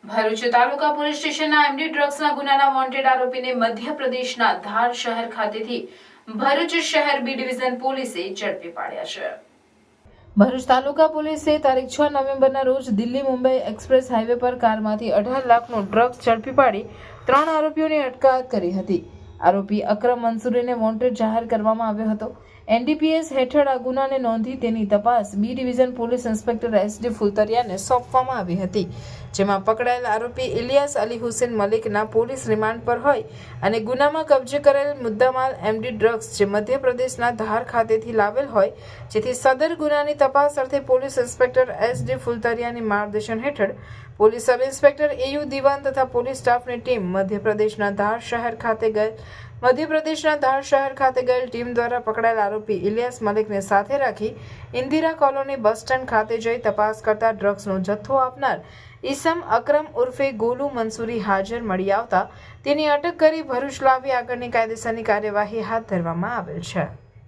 ભરૂચ તાલુકા police સ્ટેશનના MD ડ્રગ્સના ગુનાના wanted આરોપીને મધ્યપ્રદેશના ધાર શહેર ખાતેથી ભરૂચ શહેર બી ડિવિઝન પોલીસે ઝડપી પાડ્યા છે। ભરૂચ તાલુકા પોલીસે તારીખ 6 નવેમ્બરના રોજ દિલ્હી મુંબઈ એક્સપ્રેસ હાઈવે પર કારમાંથી 18 લાખનું ડ્રગ્સ ઝડપી પાડી 3 આરોપીઓની અટકાયત કરી હતી। આરોપી અકરમ મંસૂરીને વોન્ટેડ જાહેર કરવામાં આવ્યો હતો। એનડીપીએસ હેઠળ આ ગુનાને નોંધી તેની તપાસ B division police inspector SD ફુલતરિયાને સોંપવામાં આવી હતી, જેમાં પકડાયેલ આરોપી ઇલિયાસ અલી હુસેન મલિકના પોલીસ રિમાન્ડ પર હોય અને ગુનામાં કબજે કરેલ મુદ્દામાલ એમડી ડ્રગ્સ જે મધ્યપ્રદેશના ધાર ખાતેથી લાવેલ હોય, જેથી સદર ગુનાની તપાસ અર્થે પોલીસ ઇન્સ્પેક્ટર એસડી ફુલતરિયાની માર્ગદર્શન હેઠળ પોલીસ સબ ઇન્સ્પેક્ટર એયુ દિવાન તથા પોલીસ સ્ટાફની ટીમ મધ્યપ્રદેશના ધાર શહેર ખાતે ગયેલ ટીમ દ્વારા પકડાયેલ આરોપી ઇલિયાસ મલિકને સાથે રાખી ઇન્દિરા કોલોની બસ સ્ટેન્ડ ખાતે જઈ તપાસ કરતા ડ્રગ્સનો જથ્થો આપનાર ઈસમ અકરમ ઉર્ફે ગોલુ મંસૂરી હાજર મળી આવતા તેની અટક કરી ભરૂચ લાવી આગળની કાયદેસરની કાર્યવાહી હાથ ધરવામાં આવેલ છે।